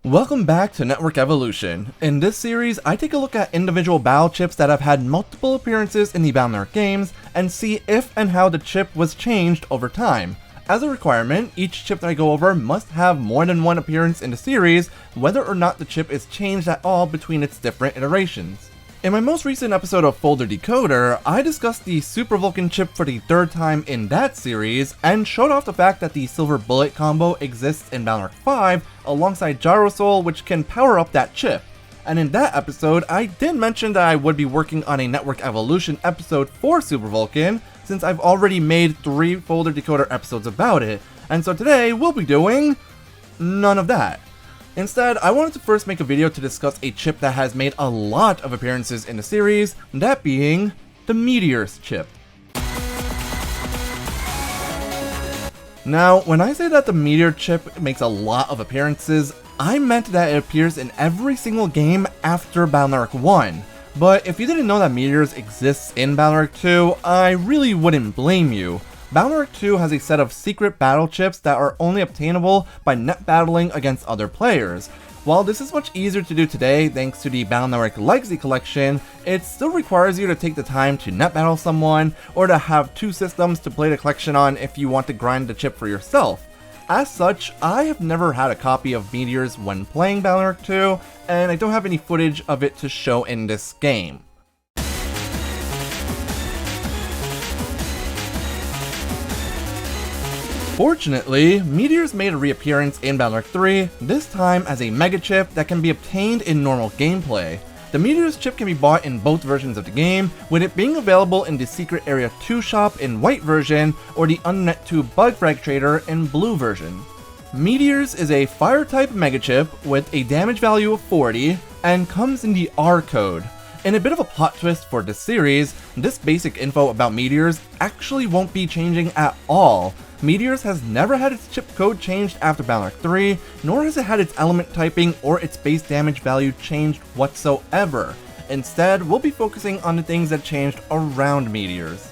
Welcome back to Network Evolution. In this series, I take a look at individual battle chips that have had multiple appearances in the Battle.net games and see if and how the chip was changed over time. As a requirement, each chip that I go over must have more than one appearance in the series, whether or not the chip is changed at all between its different iterations. In my most recent episode of Folder Decoder, I discussed the Super Vulcan chip for the third time in that series, and showed off the fact that the Silver Bullet combo exists in Battle.net 5 alongside Gyrosol, which can power up that chip. And in that episode, I did mention that I would be working on a Network Evolution episode for Super Vulcan, since I've already made 3 Folder Decoder episodes about it, and so today we'll be doing none of that. Instead, I wanted to first make a video to discuss a chip that has made a lot of appearances in the series, that being the Meteors chip. Now, when I say that the Meteor chip makes a lot of appearances, I meant that it appears in every single game after Battle.net 1. But if you didn't know that Meteors exists in Battle.net 2, I really wouldn't blame you. Battle.net 2 has a set of secret battle chips that are only obtainable by net battling against other players. While this is much easier to do today thanks to the Battle.net Legacy Collection, it still requires you to take the time to net battle someone, or to have 2 systems to play the collection on if you want to grind the chip for yourself. As such, I have never had a copy of Meteors when playing Battle.net 2, and I don't have any footage of it to show in this game. Fortunately, Meteors made a reappearance in Battle.net 3, this time as a mega chip that can be obtained in normal gameplay. The Meteors chip can be bought in both versions of the game, with it being available in the Secret Area 2 shop in white version, or the Unnet 2 Bug Frag Trader in blue version. Meteors is a fire type mega chip with a damage value of 40, and comes in the R code. In a bit of a plot twist for this series, this basic info about Meteors actually won't be changing at all. Meteors has never had its chip code changed after Battle.net 3, nor has it had its element typing or its base damage value changed whatsoever. Instead, we'll be focusing on the things that changed around Meteors.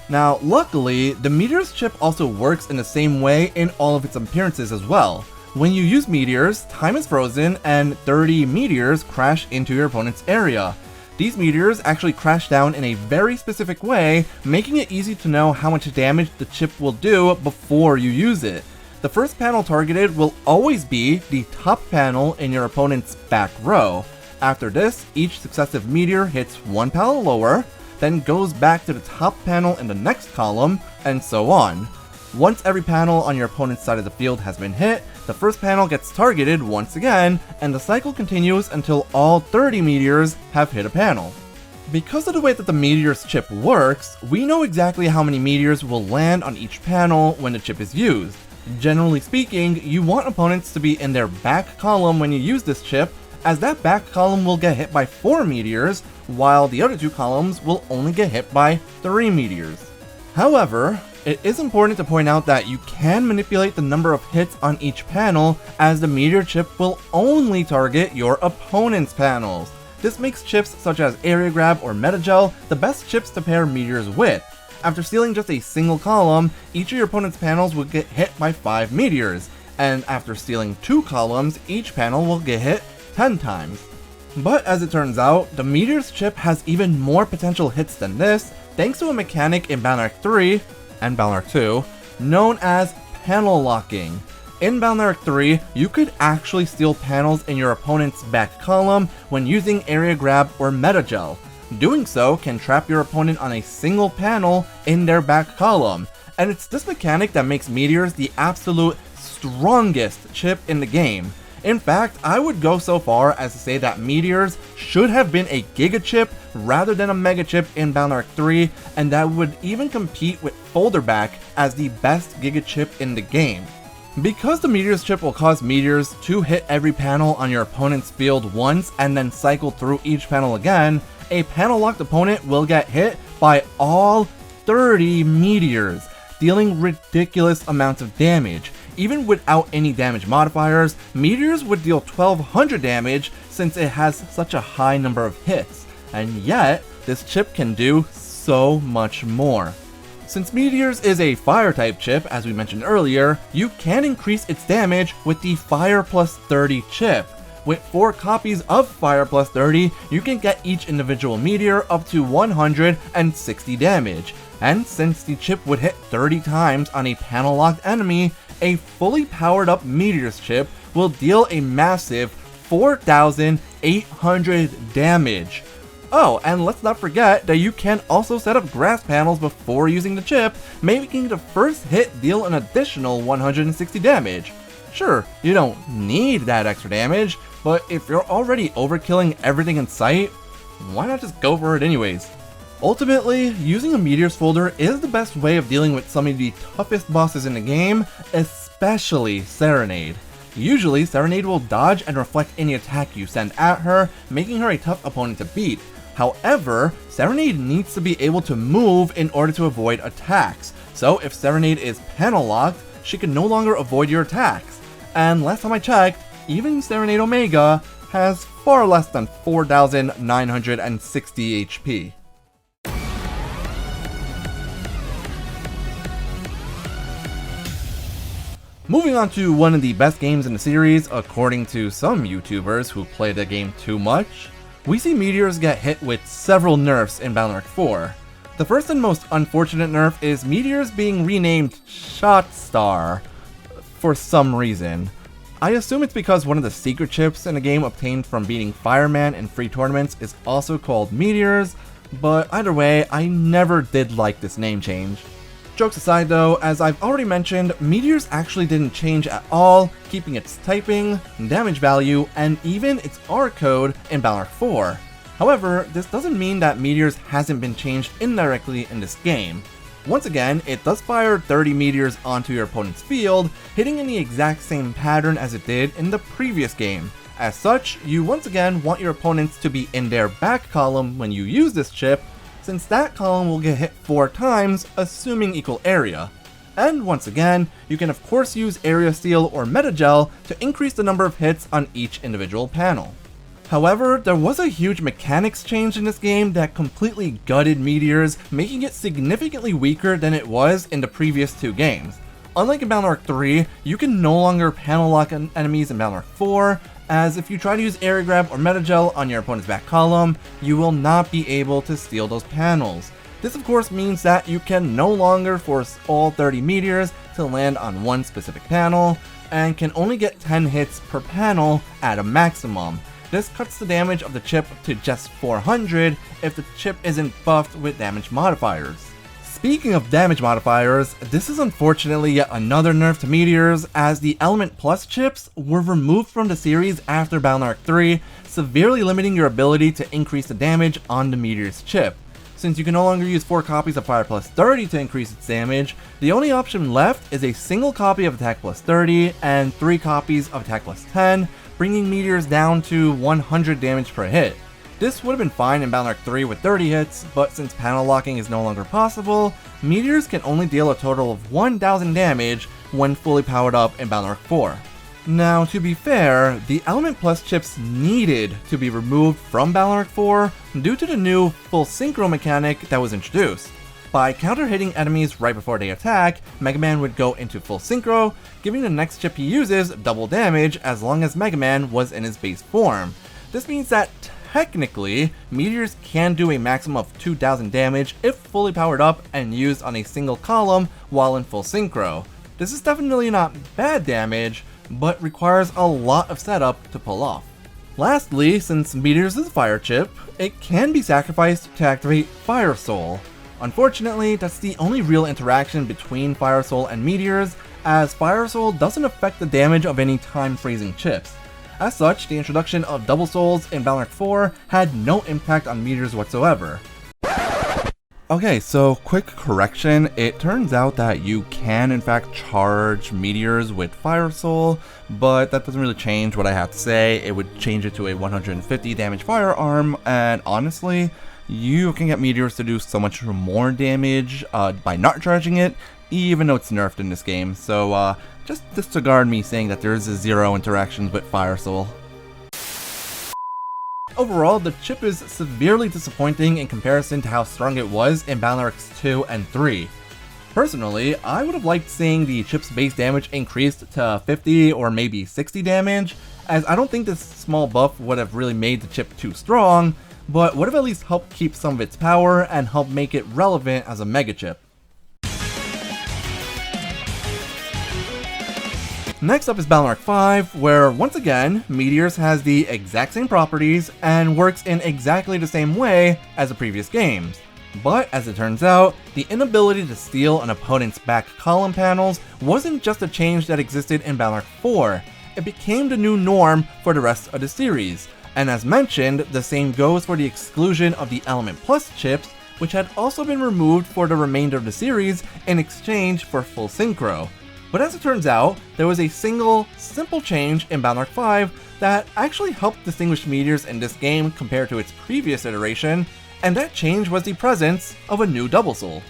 Now, luckily, the Meteors chip also works in the same way in all of its appearances as well. When you use Meteors, time is frozen and 30 meteors crash into your opponent's area. These meteors actually crash down in a very specific way, making it easy to know how much damage the chip will do before you use it. The first panel targeted will always be the top panel in your opponent's back row. After this, each successive meteor hits one panel lower, then goes back to the top panel in the next column, and so on. Once every panel on your opponent's side of the field has been hit, the first panel gets targeted once again, and the cycle continues until all 30 meteors have hit a panel. Because of the way that the Meteors chip works, we know exactly how many meteors will land on each panel when the chip is used. Generally speaking, you want opponents to be in their back column when you use this chip, as that back column will get hit by 4 meteors, while the other 2 columns will only get hit by 3 meteors. However, it is important to point out that you can manipulate the number of hits on each panel, as the Meteor chip will only target your opponent's panels. This makes chips such as Area Grab or Metagel the best chips to pair Meteors with. After stealing just a single column, each of your opponent's panels will get hit by 5 meteors, and after stealing 2 columns, each panel will get hit 10 times. But as it turns out, the Meteors chip has even more potential hits than this, thanks to a mechanic in Battle.net 3 and Battle.net 2, known as panel locking. In Battle.net 3, you could actually steal panels in your opponent's back column when using Area Grab or Metagel. Doing so can trap your opponent on a single panel in their back column, and it's this mechanic that makes Meteors the absolute strongest chip in the game. In fact, I would go so far as to say that Meteors should have been a Giga chip rather than a Mega chip in Battle.net 3, and that would even compete with Folderback as the best Giga chip in the game. Because the Meteors chip will cause meteors to hit every panel on your opponent's field once and then cycle through each panel again, a panel locked opponent will get hit by all 30 meteors, dealing ridiculous amounts of damage. Even without any damage modifiers, Meteors would deal 1200 damage since it has such a high number of hits, and yet this chip can do so much more. Since Meteors is a fire type chip, as we mentioned earlier, you can increase its damage with the Fire plus 30 chip. With 4 copies of Fire plus 30, you can get each individual meteor up to 160 damage. And since the chip would hit 30 times on a panel locked enemy, a fully powered up Meteors chip will deal a massive 4,800 damage. Oh, and let's not forget that you can also set up grass panels before using the chip, making the first hit deal an additional 160 damage. Sure, you don't need that extra damage, but if you're already overkilling everything in sight, why not just go for it anyways? Ultimately, using a Meteors folder is the best way of dealing with some of the toughest bosses in the game, especially Serenade. Usually, Serenade will dodge and reflect any attack you send at her, making her a tough opponent to beat. However, Serenade needs to be able to move in order to avoid attacks, so if Serenade is panel locked, she can no longer avoid your attacks. And last time I checked, even Serenade Omega has far less than 4,960 HP. Moving on to one of the best games in the series, according to some YouTubers who play the game too much, we see Meteors get hit with several nerfs in Battlefield 4. The first and most unfortunate nerf is Meteors being renamed Shot Star for some reason. I assume it's because one of the secret chips in the game obtained from beating Fireman in free tournaments is also called Meteors, but either way, I never did like this name change. Jokes aside though, as I've already mentioned, Meteors actually didn't change at all, keeping its typing, damage value, and even its R code in Battlefield 4. However, this doesn't mean that Meteors hasn't been changed indirectly in this game. Once again, it does fire 30 meteors onto your opponent's field, hitting in the exact same pattern as it did in the previous game. As such, you once again want your opponents to be in their back column when you use this chip, since that column will get hit 4 times, assuming equal area. And once again, you can of course use Area Seal or Metagel to increase the number of hits on each individual panel. However, there was a huge mechanics change in this game that completely gutted Meteors, making it significantly weaker than it was in the previous 2 games. Unlike in Battlefield 3, you can no longer panel lock enemies in Battlefield 4, as if you try to use Area Grab or Metagel on your opponent's back column, you will not be able to steal those panels. This of course means that you can no longer force all 30 meteors to land on one specific panel, and can only get 10 hits per panel at a maximum. This cuts the damage of the chip to just 400 if the chip isn't buffed with damage modifiers. Speaking of damage modifiers, this is unfortunately yet another nerf to Meteors, as the Element Plus chips were removed from the series after Battlefield 3, severely limiting your ability to increase the damage on the Meteors chip. Since you can no longer use 4 copies of Fire plus 30 to increase its damage, the only option left is a single copy of Attack plus 30 and 3 copies of Attack plus 10, bringing Meteors down to 100 damage per hit. This would have been fine in Battlefield 3 with 30 hits, but since panel locking is no longer possible, Meteors can only deal a total of 1,000 damage when fully powered up in Battlefield 4. Now, to be fair, the Element Plus chips needed to be removed from Battlefield 4 due to the new full synchro mechanic that was introduced. By counter-hitting enemies right before they attack, Mega Man would go into full synchro, giving the next chip he uses double damage as long as Mega Man was in his base form. This means that technically, Meteors can do a maximum of 2,000 damage if fully powered up and used on a single column while in full synchro. This is definitely not bad damage, but requires a lot of setup to pull off. Lastly, since Meteors is a fire chip, it can be sacrificed to activate Fire Soul. Unfortunately, that's the only real interaction between Fire Soul and Meteors, as Fire Soul doesn't affect the damage of any time-freezing chips. As such, the introduction of Double Souls in Battlefield 4 had no impact on Meteors whatsoever. Okay, so quick correction, it turns out that you can in fact charge Meteors with Fire Soul, but that doesn't really change what I have to say. It would change it to a 150 damage firearm, and honestly, you can get Meteors to do so much more damage by not charging it, even though it's nerfed in this game, so just disregard me saying that there is a 0 interactions with Fire Soul. Overall, the chip is severely disappointing in comparison to how strong it was in Battlefield 2 and 3. Personally, I would have liked seeing the chip's base damage increased to 50 or maybe 60 damage, as I don't think this small buff would have really made the chip too strong, but would have at least helped keep some of its power and help make it relevant as a mega chip. Next up is Battle Arc 5, where once again, Meteors has the exact same properties and works in exactly the same way as the previous games. But as it turns out, the inability to steal an opponent's back column panels wasn't just a change that existed in Battle Arc 4, it became the new norm for the rest of the series. And as mentioned, the same goes for the exclusion of the Element Plus chips, which had also been removed for the remainder of the series in exchange for full synchro. But as it turns out, there was a single, simple change in Battle Arc 5 that actually helped distinguish Meteors in this game compared to its previous iteration, and that change was the presence of a new Double Soul.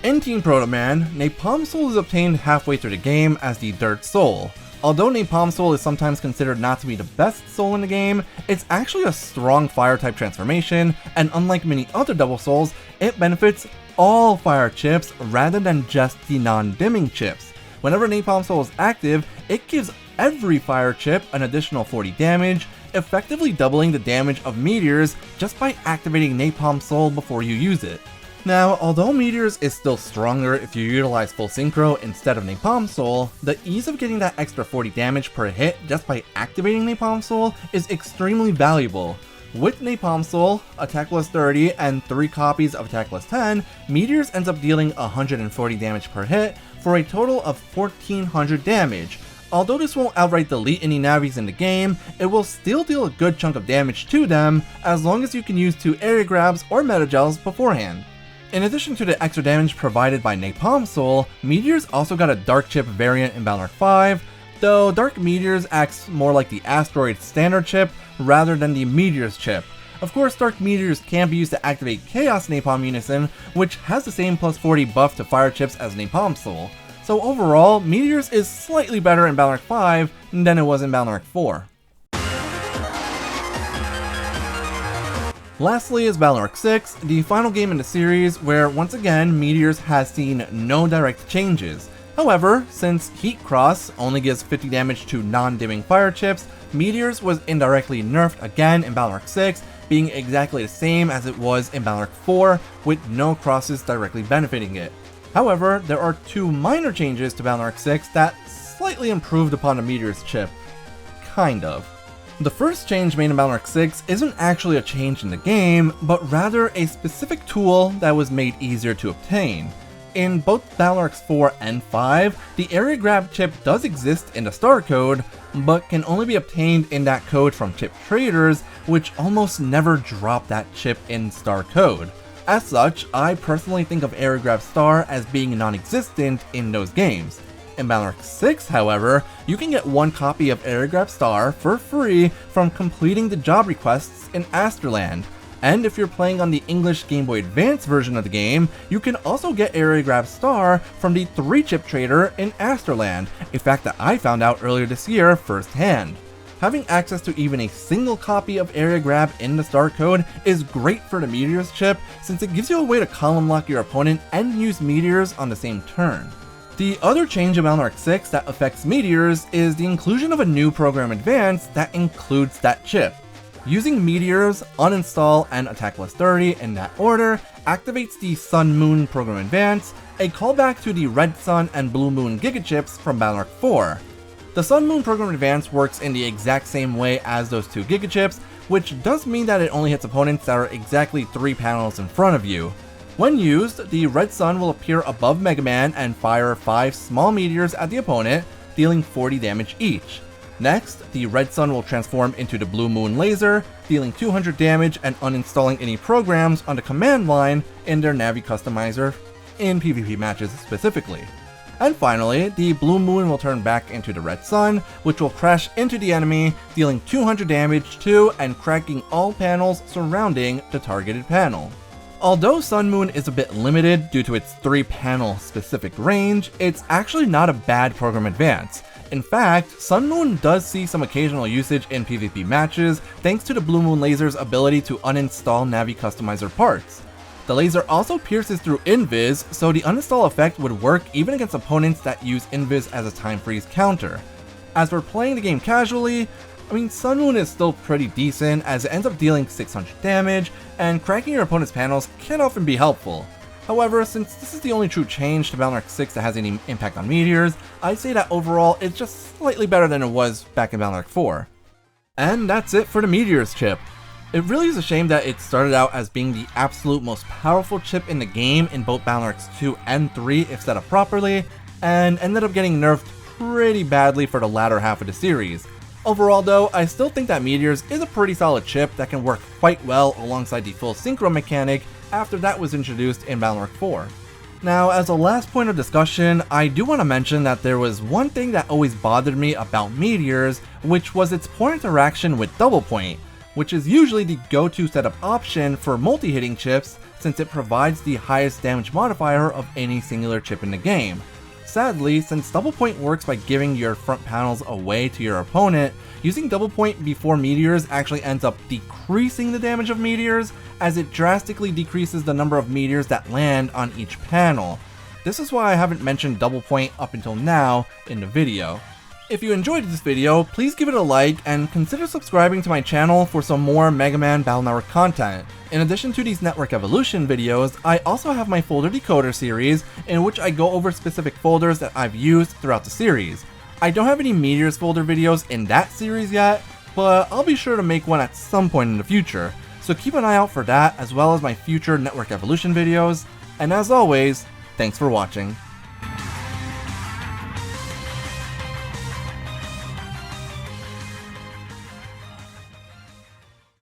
In Team Proto Man, Napalm Soul is obtained halfway through the game as the Dirt Soul. Although Napalm Soul is sometimes considered not to be the best soul in the game, it's actually a strong fire type transformation, and unlike many other Double Souls, it benefits all fire chips rather than just the non-dimming chips. Whenever Napalm Soul is active, it gives every fire chip an additional 40 damage, effectively doubling the damage of Meteors just by activating Napalm Soul before you use it. Now, although Meteors is still stronger if you utilize full synchro instead of Napalm Soul, the ease of getting that extra 40 damage per hit just by activating Napalm Soul is extremely valuable. With Napalm Soul, Attack plus 30, and 3 copies of Attack plus 10, Meteors ends up dealing 140 damage per hit for a total of 1400 damage. Although this won't outright delete any Navis in the game, it will still deal a good chunk of damage to them as long as you can use 2 area grabs or Metagels beforehand. In addition to the extra damage provided by Napalm Soul, Meteors also got a Dark Chip variant in Battle Arc 5, though Dark Meteors acts more like the Asteroid standard chip rather than the Meteors chip. Of course, Dark Meteors can be used to activate Chaos Napalm Unison, which has the same plus 40 buff to fire chips as Napalm Soul. So overall, Meteors is slightly better in Battle Arc 5 than it was in Battle Arc 4. Lastly is Battle Arc 6, the final game in the series where once again Meteors has seen no direct changes. However, since Heat Cross only gives 50 damage to non-dimming fire chips, Meteors was indirectly nerfed again in Battle Arc 6, being exactly the same as it was in Battle Arc 4, with no crosses directly benefiting it. However, there are 2 minor changes to Battle Arc 6 that slightly improved upon the Meteors chip. Kind of. The first change made in Battle Arc 6 isn't actually a change in the game, but rather a specific tool that was made easier to obtain. In both Battle Arcs 4 and 5, the area grab chip does exist in the star code, but can only be obtained in that code from chip traders, which almost never drop that chip in star code. As such, I personally think of area grab star as being non-existent in those games. In Battle Arc 6, however, you can get 1 copy of Area Grab Star for free from completing the job requests in Asterland. And if you're playing on the English Game Boy Advance version of the game, you can also get Area Grab Star from the 3-chip trader in Asterland, a fact that I found out earlier this year firsthand. Having access to even a single copy of Area Grab in the star code is great for the Meteors chip, since it gives you a way to column lock your opponent and use Meteors on the same turn. The other change in Battle Arc 6 that affects Meteors is the inclusion of a new program advance that includes that chip. Using Meteors, uninstall and Attack plus 30 in that order activates the Sun Moon program advance, a callback to the Red Sun and Blue Moon Giga chips from Battle Arc 4. The Sun Moon program advance works in the exact same way as those 2 Giga chips, which does mean that it only hits opponents that are exactly 3 panels in front of you. When used, the Red Sun will appear above Mega Man and fire 5 small meteors at the opponent, dealing 40 damage each. Next, the Red Sun will transform into the Blue Moon Laser, dealing 200 damage and uninstalling any programs on the command line in their Navi customizer, in PvP matches specifically. And finally, the Blue Moon will turn back into the Red Sun, which will crash into the enemy, dealing 200 damage to and cracking all panels surrounding the targeted panel. Although Sun Moon is a bit limited due to its 3-panel specific range, it's actually not a bad program advance. In fact, Sun Moon does see some occasional usage in PvP matches thanks to the Blue Moon Laser's ability to uninstall Navi Customizer parts. The laser also pierces through Invis, so the uninstall effect would work even against opponents that use Invis as a time freeze counter. As for playing the game casually, I mean, Sun Moon is still pretty decent as it ends up dealing 600 damage, and cracking your opponent's panels can often be helpful. However, since this is the only true change to Battle.Arc 6 that has any impact on Meteors, I'd say that overall it's just slightly better than it was back in Battle.Arc 4. And that's it for the Meteors chip. It really is a shame that it started out as being the absolute most powerful chip in the game in both Battle.Arcs 2 and 3 if set up properly, and ended up getting nerfed pretty badly for the latter half of the series. Overall though, I still think that Meteors is a pretty solid chip that can work quite well alongside the full synchro mechanic after that was introduced in Battle.Arc 4. Now, as a last point of discussion, I do want to mention that there was one thing that always bothered me about Meteors, which was its poor interaction with Double Point, which is usually the go-to setup option for multi-hitting chips since it provides the highest damage modifier of any singular chip in the game. Sadly, since Double Point works by giving your front panels away to your opponent, using Double Point before Meteors actually ends up decreasing the damage of Meteors, as it drastically decreases the number of Meteors that land on each panel. This is why I haven't mentioned Double Point up until now in the video. If you enjoyed this video, please give it a like and consider subscribing to my channel for some more Mega Man Battle Network content. In addition to these Network Evolution videos, I also have my folder decoder series in which I go over specific folders that I've used throughout the series. I don't have any Meteors folder videos in that series yet, but I'll be sure to make one at some point in the future, so keep an eye out for that as well as my future Network Evolution videos, and as always, thanks for watching.